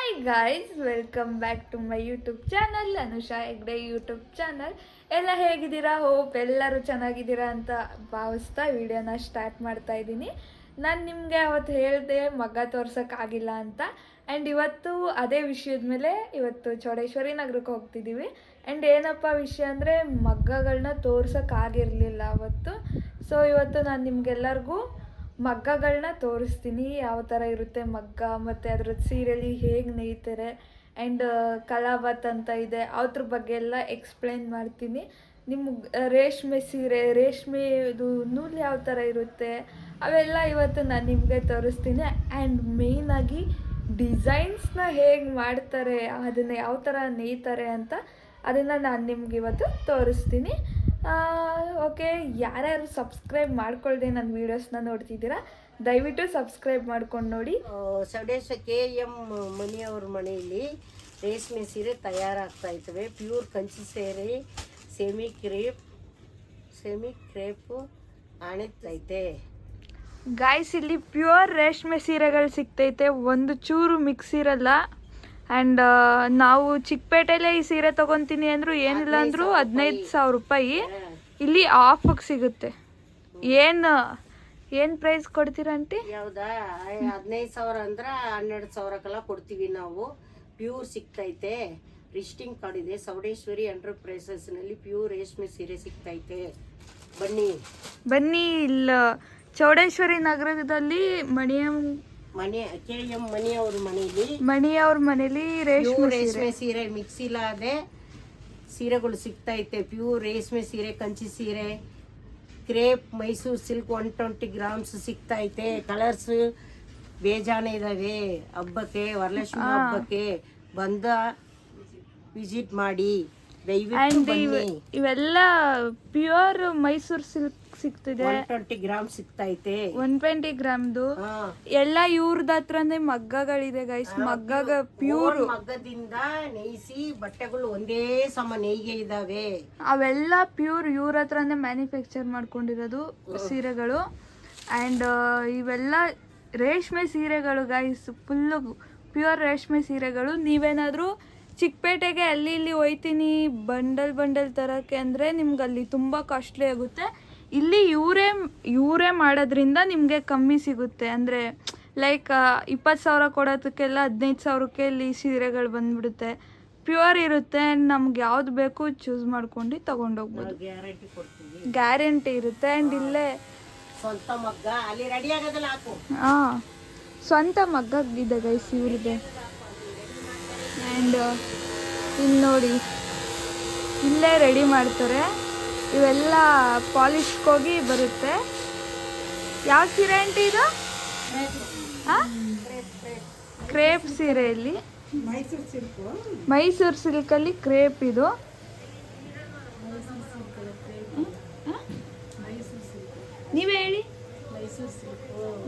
Hi guys, welcome back to my YouTube channel, Anusha Hegde YouTube channel. ಎಲ್ಲ ಹೇಗಿದ್ದೀರಾ? Hope ಎಲ್ಲರೂ ಚೆನ್ನಾಗಿದ್ದೀರಾ ಅಂತ ಭಾವಿಸ್ತಾ ವಿಡಿಯೋನ ಸ್ಟಾರ್ಟ್ ಮಾಡ್ತಾ ಇದ್ದೀನಿ. ನಾನು ನಿಮಗೆ ಅವತ್ತು ಹೇಳಿದೆ ಮಗ್ಗ ತೋರ್ಸೋಕ್ಕಾಗಿಲ್ಲ ಅಂತ. ಆ್ಯಂಡ್ ಇವತ್ತು ಅದೇ ವಿಷಯದ ಮೇಲೆ ಇವತ್ತು ಚೌಡೇಶ್ವರಿ ನಗರಕ್ಕೆ ಹೋಗ್ತಿದ್ದೀವಿ. ಆ್ಯಂಡ್ ಏನಪ್ಪ ವಿಷಯ ಅಂದರೆ ಮಗ್ಗಗಳನ್ನ ತೋರ್ಸೋಕ್ಕಾಗಿರಲಿಲ್ಲ ಅವತ್ತು. ಸೊ ಇವತ್ತು ನಾನು ನಿಮಗೆಲ್ಲರಿಗೂ ಮಗ್ಗಗಳನ್ನ ತೋರಿಸ್ತೀನಿ, ಯಾವ ಥರ ಇರುತ್ತೆ ಮಗ್ಗ, ಮತ್ತು ಅದ್ರದ್ದು ಸೀರೆಲಿ ಹೇಗೆ ನೇಯ್ತಾರೆ. ಆ್ಯಂಡ್ ಕಲಾವತ್ ಅಂತ ಇದೆ, ಅದ್ರ ಬಗ್ಗೆ ಎಲ್ಲ ಎಕ್ಸ್ಪ್ಲೈನ್ ಮಾಡ್ತೀನಿ. ನಿಮ್ಗೆ ರೇಷ್ಮೆ ಸೀರೆ, ರೇಷ್ಮೆದು ನೂಲು ಯಾವ ಥರ ಇರುತ್ತೆ ಅವೆಲ್ಲ ಇವತ್ತು ನಾನು ನಿಮಗೆ ತೋರಿಸ್ತೀನಿ. ಆ್ಯಂಡ್ ಮೇಯ್ನಾಗಿ ಡಿಸೈನ್ಸ್ನ ಹೇಗೆ ಮಾಡ್ತಾರೆ, ಅದನ್ನು ಯಾವ ಥರ ನೇಯ್ತಾರೆ ಅಂತ ಅದನ್ನು ನಾನು ನಿಮ್ಗೆ ಇವತ್ತು ತೋರಿಸ್ತೀನಿ. ಓಕೆ, ಯಾರ್ಯಾರು ಸಬ್ಸ್ಕ್ರೈಬ್ ಮಾಡ್ಕೊಳ್ದೆ ನನ್ನ ವೀಡಿಯೋಸ್ನ ನೋಡ್ತಿದ್ದೀರಾ ದಯವಿಟ್ಟು ಸಬ್ಸ್ಕ್ರೈಬ್ ಮಾಡ್ಕೊಂಡು ನೋಡಿ. ಸೌಡೇಶ್ವರ KM ಮನಿಯವ್ರ ಮನೆಯಲ್ಲಿ ರೇಷ್ಮೆ ಸೀರೆ ತಯಾರಾಗ್ತಾ ಇರ್ತವೆ. ಪ್ಯೂರ್ ಕಂಚಿ ಸೀರೆ, ಸೆಮಿ ಕ್ರೇಪ್ ಆಣಿತೈತೆ. ಗಾಯ್ಸ್, ಇಲ್ಲಿ ಪ್ಯೂರ್ ರೇಷ್ಮೆ ಸೀರೆಗಳು ಸಿಗ್ತೈತೆ, ಒಂದು ಚೂರು ಮಿಕ್ಸ್ ಇರಲ್ಲ. ಆ್ಯಂಡ್ ನಾವು ಚಿಕ್ಕಪೇಟೆಯಲ್ಲೇ ಈ ಸೀರೆ ತೊಗೊತೀನಿ ಅಂದರು ಏನಿಲ್ಲ ಅಂದರೂ 15,000 ರೂಪಾಯಿ. ಇಲ್ಲಿ ಆಫಿಗೆ ಸಿಗುತ್ತೆ. ಏನು ಪ್ರೈಸ್ ಕೊಡ್ತೀರಾ ಆಂಟಿ? ಯಾವ್ದಾ 15,000 ಅಂದ್ರೆ 12,000ಕ್ಕೆಲ್ಲ ಕೊಡ್ತೀವಿ ನಾವು. ಪ್ಯೂರ್ ಸಿಗ್ತೈತೆ. ರಿಸ್ಟಿಂಗ್ ಕಾರ್ಡ್ ಇದೆ. ಸೌಡೇಶ್ವರಿ ಎಂಟರ್ಪ್ರೈಸಸ್ನಲ್ಲಿ ಪ್ಯೂರ್ ರೇಷ್ಮೆ ಸೀರೆ ಸಿಗ್ತೈತೆ. ಬನ್ನಿ ಇಲ್ಲ ಚೌಡೇಶ್ವರಿ ನಗರದಲ್ಲಿ KM ಮನಿಯವ್ರ ಮನೆಯಲ್ಲಿ ರೇಷ್ಮೆ ಸೀರೆ ಮಿಕ್ಸ್ ಇಲ್ಲದೆ ಸೀರೆಗಳು ಸಿಗ್ತೈತೆ. ಪ್ಯೂರ್ ರೇಷ್ಮೆ ಸೀರೆ, ಕಂಚಿ ಸೀರೆ, ಕ್ರೇಪ್, ಮೈಸೂರು ಸಿಲ್ಕ್ 120 ಗ್ರಾಮ್ಸ್ ಸಿಗ್ತೈತೆ. ಕಲರ್ಸ್ ಬೇಜಾನ ಇದಾವೆ. ಹಬ್ಬಕ್ಕೆ, ವರಲಕ್ಷ್ಮಿ ಹಬ್ಬಕ್ಕೆ ಬಂದ ವಿಸಿಟ್ ಮಾಡಿ. ಇವೆಲ್ಲ ಪ್ಯೂರ್ ಮೈಸೂರು ಸಿಲ್ಕ್ ಸಿಗ್ತಿದೆ. 120 ಗ್ರಾಮ್ ಸಿಗ್ತೈತೆ. 120 ಗ್ರಾಮ್ದು ಎಲ್ಲ ಇವ್ರದ ಹತ್ರನೇ ಮಗ್ಗಗಳಿದೆ ಗೈಸ್. ಮಗ್ಗಗ ಪ್ಯೂರ್ ಮಗ್ಗದಿಂದ ನೇಯಿಸಿ ಬಟ್ಟೆಗಳು ಒಂದೇ ಸಮ ನೇಯ್ಗೆ ಇದಾವೆ. ಅವೆಲ್ಲ ಪ್ಯೂರ್ ಇವ್ರ ಹತ್ರನೇ ಮ್ಯಾನುಫ್ಯಾಕ್ಚರ್ ಮಾಡ್ಕೊಂಡಿರೋದು ಸೀರೆಗಳು. ಆ್ಯಂಡ್ ಇವೆಲ್ಲ ರೇಷ್ಮೆ ಸೀರೆಗಳು ಗೈಸ್, ಫುಲ್ಲು ಪ್ಯೂರ್ ರೇಷ್ಮೆ ಸೀರೆಗಳು. ನೀವೇನಾದರೂ ಚಿಕ್ಕಪೇಟೆಗೆ ಅಲ್ಲಿ ಇಲ್ಲಿ ಹೋಯ್ತೀನಿ ಬಂಡಲ್ ತರೋಕ್ಕೆ ಅಂದರೆ ನಿಮ್ಗೆ ಅಲ್ಲಿ ತುಂಬ ಕಾಸ್ಟ್ಲಿ ಆಗುತ್ತೆ. ಇಲ್ಲಿ ಇವರೇ ಮಾಡೋದ್ರಿಂದ ನಿಮಗೆ ಕಮ್ಮಿ ಸಿಗುತ್ತೆ. ಅಂದರೆ ಲೈಕ್ 20,000 ಕೊಡೋದಕ್ಕೆಲ್ಲ 15,000ಕ್ಕೆ ಇಲ್ಲಿ ಸೀರೆಗಳು ಬಂದ್ಬಿಡುತ್ತೆ. ಪ್ಯೂರ್ ಇರುತ್ತೆ. ನಮ್ಗೆ ಯಾವ್ದು ಬೇಕು ಚೂಸ್ ಮಾಡ್ಕೊಂಡು ತೊಗೊಂಡೋಗ್ಬೋದು. ಗ್ಯಾರಂಟಿ ಇರುತ್ತೆ. ಆ್ಯಂಡ್ ಇಲ್ಲೇ ಸ್ವಂತ ಮಗ್ಗ ಅಲ್ಲಿ ರೆಡಿ ಆಗೋದಲ್ಲ. ಹಾಂ, ಸ್ವಂತ ಮಗ್ಗ ಇದೆ ಗೈಸ್ ಇವ್ರದ್ದೆ. ಆ್ಯಂಡ್ ಇಲ್ಲಿ ನೋಡಿ, ಇಲ್ಲೇ ರೆಡಿ ಮಾಡ್ತಾರೆ. ಇವೆಲ್ಲ ಪಾಲಿಶ್ಗೆ ಹೋಗಿ ಬರುತ್ತೆ. ಯಾವ ಸೀರೆ ಆಂಟಿ ಇದು? ಕ್ರೇಪ್ ಸೀರೆ. ಇಲ್ಲಿ ಮೈಸೂರು ಸಿಲ್ಕಲ್ಲಿ ಕ್ರೇಪ್ ಇದು. ನೀವೇ ಹೇಳಿ,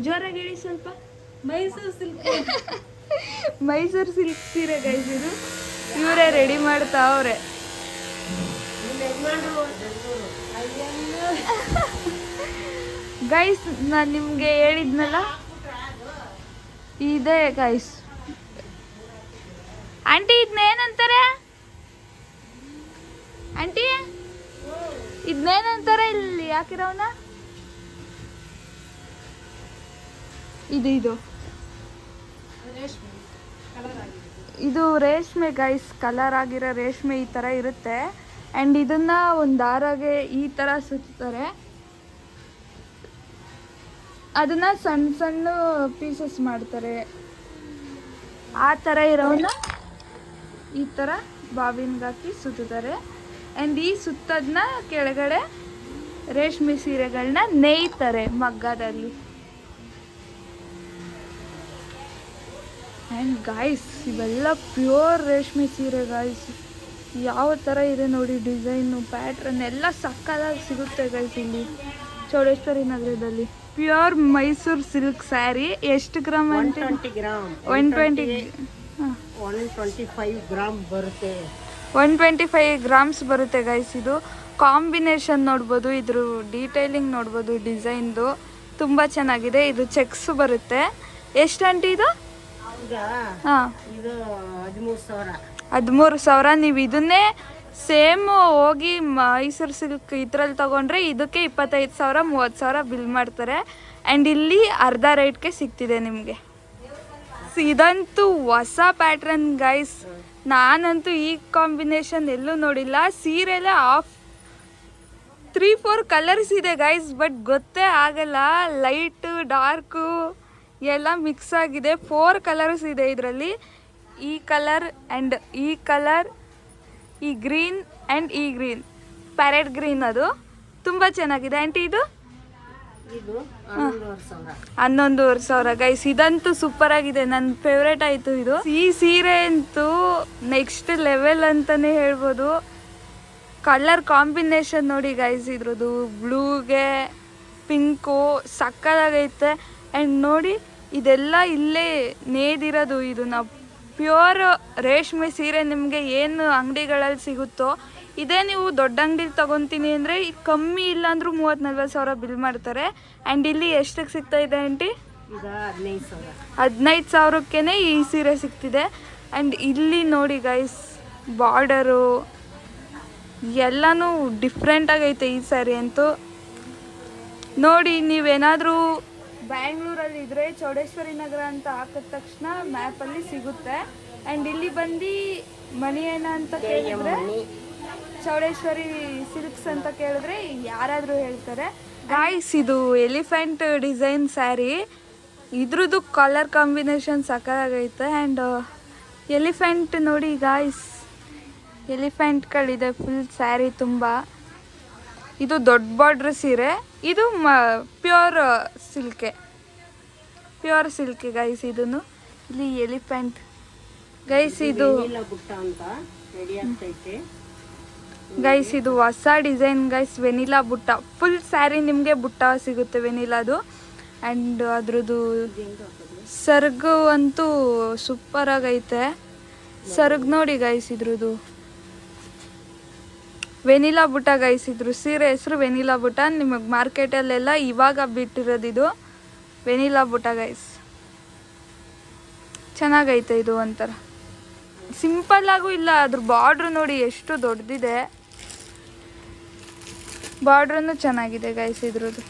ಜೋರಾಗಿ ಹೇಳಿ ಸ್ವಲ್ಪ. ಮೈಸೂರು ಸಿಲ್ಕ್ ಸೀರೆ ಗೈಸ್ ಇದು. ಇವರೇ ರೆಡಿ ಮಾಡ್ತಾವ್ರೆ. ಗೈಸ್, ನಾನು ನಿಮಗೆ ಹೇಳಿದ್ನಲ್ಲ ಇದೆ ಗೈಸ್. ಆಂಟಿ ಇದನ್ನೇನಂತಾರೆ? ಆಂಟಿ ಇದನ್ನೇನಂತಾರೆ ಇಲ್ಲಿ ಹಾಕಿರೋನ? ಇದು ರೇಷ್ಮೆ ಗೈಸ್, ಕಲರ್ ಆಗಿರೋ ರೇಷ್ಮೆ ಈ ಥರ ಇರುತ್ತೆ. ಆ್ಯಂಡ್ ಇದನ್ನು ಒಂದು ದಾರಾಗೆ ಈ ಥರ ಸುತ್ತಾರೆ. ಅದನ್ನು ಸಣ್ಣ ಸಣ್ಣ ಪೀಸಸ್ ಮಾಡ್ತಾರೆ. ಆ ಥರ ಇರೋನ ಈ ಥರ ಬಾವಿನ್ಗೆ ಹಾಕಿ ಸುತ್ತಾರೆ. ಆ್ಯಂಡ್ ಈ ಸುತ್ತದನ್ನ ಕೆಳಗಡೆ ರೇಷ್ಮೆ ಸೀರೆಗಳನ್ನ ನೇಯ್ತಾರೆ ಮಗ್ಗದಲ್ಲಿ. ಆ್ಯಂಡ್ ಗಾಯ್ಸ್, ಇವೆಲ್ಲ ಪ್ಯೂರ್ ರೇಷ್ಮೆ ಸೀರೆ ಗಾಯ್ಸ್. ಯಾವ ಥರ ಇದೆ ನೋಡಿ, ಡಿಸೈನು, ಪ್ಯಾಟ್ರನ್ ಎಲ್ಲ ಸಕ್ಕದಾಗಿ ಸಿಗುತ್ತೆ ಗೈಸ್ ಇಲ್ಲಿ ಚೌಡೇಶ್ವರಿ ನಗರದಲ್ಲಿ. Pure Mysuru silk sari. ಎಷ್ಟು ಗ್ರಾಮ್? 120 ಗ್ರಾಮ್. 125 ಗ್ರಾಮ್ ಬರುತ್ತೆ. 125 ಗ್ರಾಮ್ಸ್ ಬರುತ್ತೆ ಗೈಸ್. ಇದು ಕಾಂಬಿನೇಷನ್ ನೋಡ್ಬೋದು, ಇದ್ರ ಡೀಟೇಲಿಂಗ್ ನೋಡ್ಬೋದು, ಡಿಸೈನ್ದು ತುಂಬ ಚೆನ್ನಾಗಿದೆ. ಇದು ಚೆಕ್ಸ್ ಬರುತ್ತೆ. ಎಷ್ಟು ಆಂಟಿ ಇದು? ಈಗ ಹಾಂ, ಇದು 13,000. 13,000. ನೀವು ಇದನ್ನೇ ಸೇಮ್ ಹೋಗಿ ಮೈಸೂರು ಸಿಲ್ಕ್ ಇದ್ರಲ್ಲಿ ತೊಗೊಂಡ್ರೆ ಇದಕ್ಕೆ 25,000 30,000 ಬಿಲ್ ಮಾಡ್ತಾರೆ. ಆ್ಯಂಡ್ ಇಲ್ಲಿ ಅರ್ಧ ರೇಟ್ಗೆ ಸಿಗ್ತಿದೆ ನಿಮಗೆ. ಇದಂತೂ ಹೊಸ ಪ್ಯಾಟ್ರನ್ ಗೈಸ್. ನಾನಂತೂ ಈ ಕಾಂಬಿನೇಷನ್ ಎಲ್ಲೂ ನೋಡಿಲ್ಲ. ಸೀರೆಲೆ 3-4 ಕಲರ್ಸ್ ಇದೆ ಗೈಸ್, ಬಟ್ ಗೊತ್ತೇ ಆಗಲ್ಲ. ಲೈಟು ಡಾರ್ಕು ಎಲ್ಲ ಮಿಕ್ಸ್ ಆಗಿದೆ. 4 ಕಲರ್ಸ್ ಇದೆ ಇದರಲ್ಲಿ. ಈ ಕಲರ್ ಆ್ಯಂಡ್ ಈ ಕಲರ್, ಈ ಗ್ರೀನ್ ಆ್ಯಂಡ್ ಈ ಗ್ರೀನ್, ಪ್ಯಾರೆಟ್ ಗ್ರೀನ್. ಅದು ತುಂಬ ಚೆನ್ನಾಗಿದೆ. ಆಂಟಿ ಇದು ಇದು 11,500. 11,500 ಗೈಸ್. ಇದಂತೂ ಸೂಪರ್ ಆಗಿದೆ, ನನ್ನ ಫೇವ್ರೇಟ್ ಆಯಿತು ಇದು. ಈ ಸೀರೆ ಅಂತೂ ನೆಕ್ಸ್ಟ್ ಲೆವೆಲ್ ಅಂತಲೇ ಹೇಳ್ಬೋದು. ಕಲರ್ ಕಾಂಬಿನೇಷನ್ ನೋಡಿ ಗೈಸ್, ಇದ್ರದ್ದು ಬ್ಲೂಗೆ ಪಿಂಕು ಸಕ್ಕದಾಗೈತೆ. ಆ್ಯಂಡ್ ನೋಡಿ ಇದೆಲ್ಲ ಇಲ್ಲೇ ನೇದಿರೋದು. ಇದು ನಾವು ಪ್ಯೂರ್ ರೇಷ್ಮೆ ಸೀರೆ ನಿಮಗೆ ಏನು ಅಂಗಡಿಗಳಲ್ಲಿ ಸಿಗುತ್ತೋ ಇದೇ ನೀವು ದೊಡ್ಡ ಅಂಗಡಿಲಿ ತೊಗೊತೀನಿ ಅಂದರೆ ಕಮ್ಮಿ ಇಲ್ಲ ಅಂದರೂ 30,000-40,000 ಸಾವಿರ ಬಿಲ್ ಮಾಡ್ತಾರೆ. ಆ್ಯಂಡ್ ಇಲ್ಲಿ ಎಷ್ಟಕ್ಕೆ ಸಿಗ್ತಾ ಇದೆ ಆಂಟಿ? ಈಗ 15,000. 15,000ಕ್ಕೇ ಈ ಸೀರೆ ಸಿಗ್ತಿದೆ. ಆ್ಯಂಡ್ ಇಲ್ಲಿ ನೋಡಿ ಗೈಸ್, ಬಾರ್ಡರು ಎಲ್ಲನೂ ಡಿಫ್ರೆಂಟಾಗೈತೆ ಈ ಸ್ಯಾರಿ ಅಂತೂ. ನೋಡಿ, ನೀವೇನಾದರೂ ಬ್ಯಾಂಗ್ಳೂರಲ್ಲಿ ಇದ್ದರೆ ಚೌಡೇಶ್ವರಿ ನಗರ ಅಂತ ಹಾಕಿದ ತಕ್ಷಣ ಮ್ಯಾಪಲ್ಲಿ ಸಿಗುತ್ತೆ. ಆ್ಯಂಡ್ ಇಲ್ಲಿ ಬಂದು ಮಣಿ ಏನ ಅಂತ ಕೇಳಿದ್ರೆ, ಚೌಡೇಶ್ವರಿ ಸಿಲ್ಕ್ಸ್ ಅಂತ ಕೇಳಿದ್ರೆ ಯಾರಾದರೂ ಹೇಳ್ತಾರೆ. ಗಾಯ್ಸ್, ಇದು ಎಲಿಫೆಂಟ್ ಡಿಸೈನ್ ಸ್ಯಾರಿ. ಇದ್ರದ್ದು ಕಲರ್ ಕಾಂಬಿನೇಷನ್ ಸಕ್ಕತ್ತಾಗೈತೆ. ಆ್ಯಂಡ್ ಎಲಿಫೆಂಟ್ ನೋಡಿ ಗಾಯ್ಸ್, ಎಲಿಫೆಂಟ್ಗಳಿದೆ ಫುಲ್ ಸ್ಯಾರಿ ತುಂಬ. ಇದು ದೊಡ್ಡ ಬಾರ್ಡ್ರ್ ಸೀರೆ. ಇದು ಪ್ಯೂರ್ ಸಿಲ್ಕೆ ಗೈಸ್. ಇದನ್ನು ಇಲ್ಲಿ ಎಲಿಫೆಂಟ್ ಗೈಸ್. ಇದು ಬುಟ್ಟ ಅಂತ ರೆಡಿ ಆಗ್ತೈತೆ ಗೈಸ್. ಇದು ಹೊಸ ಡಿಸೈನ್ ಗೈಸ್, ವೆನಿಲಾ ಬುಟ್ಟ. ಫುಲ್ ಸ್ಯಾರಿ ನಿಮಗೆ ಬುಟ್ಟ ಸಿಗುತ್ತೆ ವೆನಿಲಾದು. ಆ್ಯಂಡ್ ಅದ್ರದ್ದು ಸರ್ಗು ಅಂತೂ ಸೂಪರಾಗೈತೆ. ಸರ್ಗ್ ನೋಡಿ ಗೈಸ್, ಇದ್ರದ್ದು ವೆನಿಲಾ ಬುಟ್ಟ ಗೈಸ್. ಇದ್ರ ಸೀರೆ ಹೆಸರು ವೆನಿಲಾ ಬುಟ್ಟ. ನಿಮಗೆ ಮಾರ್ಕೆಟಲ್ಲೆಲ್ಲ ಇವಾಗ ಬಿಟ್ಟಿರೋದು ಇದು ವೆನಿಲಾ ಬುಟ್ಟ ಗೈಸ್. ಚೆನ್ನಾಗೈತೆ ಇದು. ಒಂಥರ ಸಿಂಪಲ್ಲಾಗೂ ಇಲ್ಲ. ಅದ್ರ ಬಾರ್ಡ್ರು ನೋಡಿ ಎಷ್ಟು ದೊಡ್ಡದಿದೆ. ಬಾರ್ಡ್ರೂ ಚೆನ್ನಾಗಿದೆ ಗೈಸ್ ಇದ್ರದ್ದು.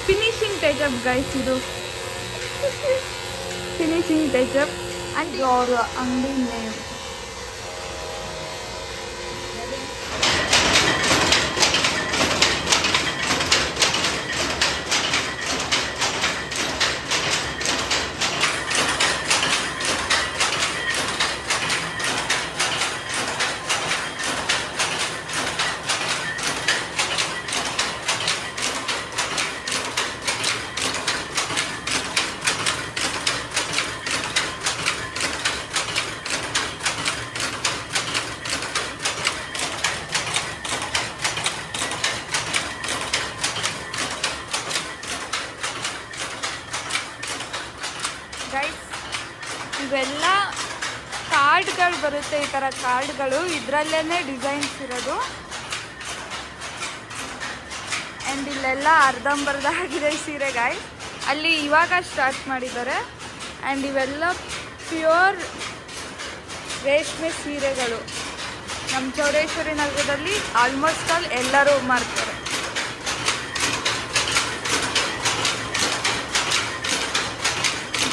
ಫಿನಿಶಿಂಗ್ ಟಚಪ್ ಗೈಸ್ ಇದು, ಫಿನಿಶಿಂಗ್ ಟಚಪ್. ಆ್ಯಂಡ್ ಅವ್ರ ಅಂಗಡಿ ನೇಮ್ ಗೈಸ್. ಇವೆಲ್ಲ ಕಾರ್ಡ್ಗಳು ಬರುತ್ತೆ, ಈ ಥರ ಕಾರ್ಡ್ಗಳು. ಇದರಲ್ಲೇ ಡಿಸೈನ್ಸ್ ಇರೋದು. ಆ್ಯಂಡ್ ಇಲ್ಲೆಲ್ಲ ಅರ್ಧಂಬರ್ಧ ಆಗಿದೆ ಸೀರೆ ಗಾಯ್ಸ್. ಅಲ್ಲಿ ಇವಾಗ ಸ್ಟಾರ್ಟ್ ಮಾಡಿದ್ದಾರೆ. ಆ್ಯಂಡ್ ಇವೆಲ್ಲ ಪ್ಯೂರ್ ರೇಷ್ಮೆ ಸೀರೆಗಳು. ನಮ್ಮ ಚೌಡೇಶ್ವರಿ ನಗರದಲ್ಲಿ ಆಲ್ಮೋಸ್ಟ್ ಆಲ್ ಎಲ್ಲರೂ ಮಾರ್ತಾರೆ.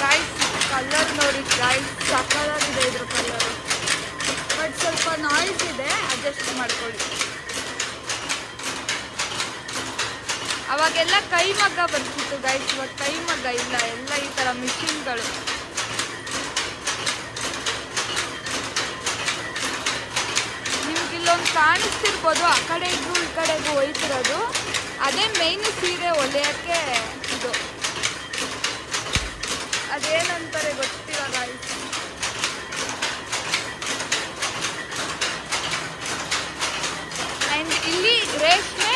ಗಾಯ್ಸ್, ಕಲರ್ ನೋಡಿ ಗಾಯ್ಸ್, ಸಕ್ಕತ್ತಾಗಿದೆ ಇದ್ರ ಕಲರು. ಬಟ್ ಸ್ವಲ್ಪ ನಾಯ್ಸ್ ಇದೆ, ಅಡ್ಜಸ್ಟ್ ಮಾಡ್ಕೊಳ್ಳಿ. ಅವಾಗೆಲ್ಲ ಕೈ ಮಗ್ಗ ಬರ್ತಿತ್ತು ಗೈಸ್, ಇವಾಗ ಕೈ ಮಗ್ಗ ಇಲ್ಲ, ಎಲ್ಲ ಈ ಥರ ಮಿಷಿನ್ಗಳು. ನಿಮ್ಗೆ ಇಲ್ಲೊಂದು ಕಾಣಿಸ್ತಿರ್ಬೋದು, ಆ ಕಡೆಗೂ ಈ ಕಡೆಗೂ ಹೋಯ್ತಿರೋದು. ಅದೇ ಮೇಯ್ನ್ ಸೀರೆ ಹೊಲಿಯೋಕ್ಕೆ ಇದು. ಅದೇನಂತಾರೆ ಗೊತ್ತಿಲ್ಲ ಗಾಯ್ಸ್. ಆ್ಯಂಡ್ ಇಲ್ಲಿ ರೇಷ್ಮೆ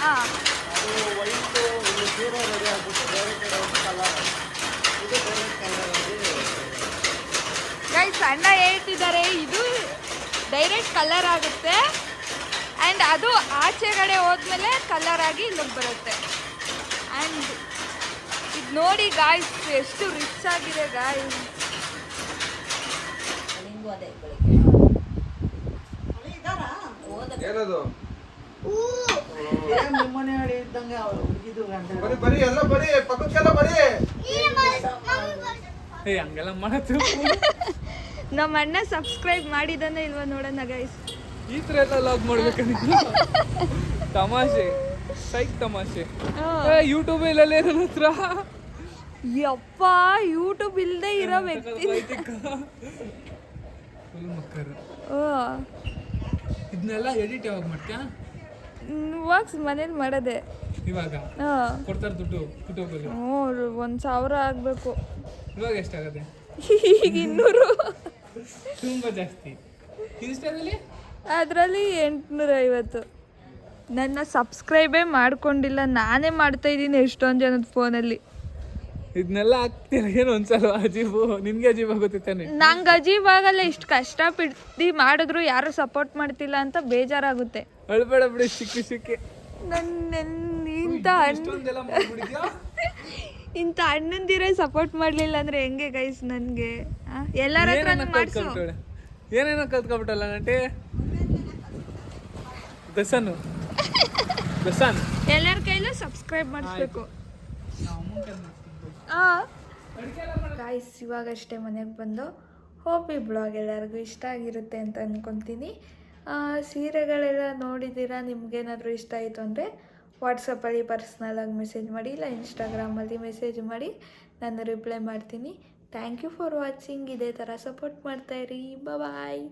ಹಾಂ ಗೈಸ್, ಅಣ್ಣ ಹೇಳ್ತಿದ್ದಾರೆ ಇದು ಡೈರೆಕ್ಟ್ ಕಲರ್ ಆಗುತ್ತೆ. ಆ್ಯಂಡ್ ಅದು ಆಚೆಗಡೆ ಹೋದ್ಮೇಲೆ ಕಲರ್ ಆಗಿ ಲುಕ್ ಬರುತ್ತೆ. ಆ್ಯಂಡ್ ಇದು ನೋಡಿ ಗಾಯ್ಸ್ ಎಷ್ಟು ರಿಚ್ ಆಗಿದೆ ಗಾಯ್ಸ್. ಏನದು ಬರೀ ಬರೀ ಎಲ್ಲ ಬರೀ ಪಕ್ಕಕ್ಕೆಲ್ಲ ಬರೀ ಹಂಗೆಲ್ಲ ಮಾಡತ್ತು. ನಮ್ಮ ಅಣ್ಣ ಸಬ್ಸ್ಕ್ರೈಬ್ ಮಾಡಿದಾನೆ ಇಲ್ವಾ ನೋಡೋಣ ಗೈಸ್. ಈ ಥರ ಎಲ್ಲ ಲಾಗ್ ಮಾಡ್ಬೇಕಂದ್ರೆ ತಮಾಷೆ ಸೈಕ್ ತಮಾಷೆ. ಯೂಟ್ಯೂಬ್ ಇಲ್ಲೇ ನನ್ನ ಹತ್ರ ಯಪ್ಪ ಯೂಟ್ಯೂಬ್ ಇಲ್ಲದೆ ಇರೋ ವ್ಯಕ್ತಿ. ಫುಲ್ ಮಕ್ಕರು. ಓ ಇದನ್ನೆಲ್ಲ ಎಡಿಟ್ ಯಾವಾಗ ಮಾಡ್ತೀಯಾ? ವಾಕ್ಸ್ ಮನೇಲಿ ಮಾಡೋದೆ ಇವಾಗ ಹಾಂ. ಕೊಡ್ತಾರೆ ದುಡ್ಡು ಯೂಟ್ಯೂಬಲ್ಲಿ. 1,000 ಆಗಬೇಕು. ಇವಾಗ ಎಷ್ಟಾಗತ್ತೆ? ಈಗ 200. ತುಂಬ ಜಾಸ್ತಿ. ಇನ್ಸ್ಟಾದಲ್ಲಿ ಅದರಲ್ಲಿ 850. ನನ್ನ ಸಬ್ಸ್ಕ್ರೈಬೇ ಮಾಡ್ಕೊಂಡಿಲ್ಲ, ನಾನೇ ಮಾಡ್ತಾ ಇದ್ದೀನಿ ಎಷ್ಟೊಂದು ಜನದ ಫೋನಲ್ಲಿ. ಇದನ್ನೆಲ್ಲ ಆಗ್ತಿಲ್ಲ ಏನು ಒಂದ್ಸಲ ಅಜೀಬು. ನಿನ್ಗೆ ಅಜೀಬ್ ಆಗುತ್ತೆ ತಾನೆ? ನಂಗೆ ಅಜೀಬ್ ಆಗಲ್ಲ. ಇಷ್ಟು ಕಷ್ಟಪಟ್ಟು ಮಾಡಿದ್ರು ಯಾರು ಸಪೋರ್ಟ್ ಮಾಡ್ತಿಲ್ಲ ಅಂತ ಬೇಜಾರಾಗುತ್ತೆ. ಅಳ್ಬೇಡ ಬಿಡಿ, ಸಿಕ್ಕಿ ನನ್ನ ಇಷ್ಟೊಂದೆಲ್ಲ ಮಾಡ್ಬಿಡಿದ್ಯಾ? ಇಂಥ ಅಣ್ಣಂದಿರೇ ಸಪೋರ್ಟ್ ಮಾಡಲಿಲ್ಲ ಅಂದರೆ ಹೆಂಗೆ ಗೈಸ್? ನನಗೆ ಎಲ್ಲರ ಹತ್ರ ಮಾಡಿಸು. ಏನೇನೋ ಕಲ್ತ್ಕೊಬಿಟ್ಟಲ್ಲ ನಟಿ. ದಸನ್ ಎಲ್ಲರ ಕೈಲೂ ಸಬ್ಸ್ಕ್ರೈಬ್ ಮಾಡಿಸ್ಬೇಕು. ಗಾಯ್ಸ್ ಇವಾಗಷ್ಟೇ ಮನೆಗೆ ಬಂದು ಹೋಪ್ ಈ ಬ್ಲಾಗ್ ಎಲ್ಲರಿಗೂ ಇಷ್ಟ ಆಗಿರುತ್ತೆ ಅಂತ ಅಂದ್ಕೊತೀನಿ. ಸೀರೆಗಳೆಲ್ಲ ನೋಡಿದ್ದೀರಾ, ನಿಮ್ಗೇನಾದರೂ ಇಷ್ಟ ಆಯಿತು ಅಂದರೆ ವಾಟ್ಸಪ್ಪಲ್ಲಿ ಪರ್ಸ್ನಲಾಗಿ ಮೆಸೇಜ್ ಮಾಡಿ, ಇಲ್ಲ ಇನ್ಸ್ಟಾಗ್ರಾಮಲ್ಲಿ ಮೆಸೇಜ್ ಮಾಡಿ, ನಾನು ರಿಪ್ಲೈ ಮಾಡ್ತೀನಿ. Thank you for watching. ಇದೇ ಥರ ಸಪೋರ್ಟ್ ಮಾಡ್ತಾಯಿರಿ. ಬಾಯ್.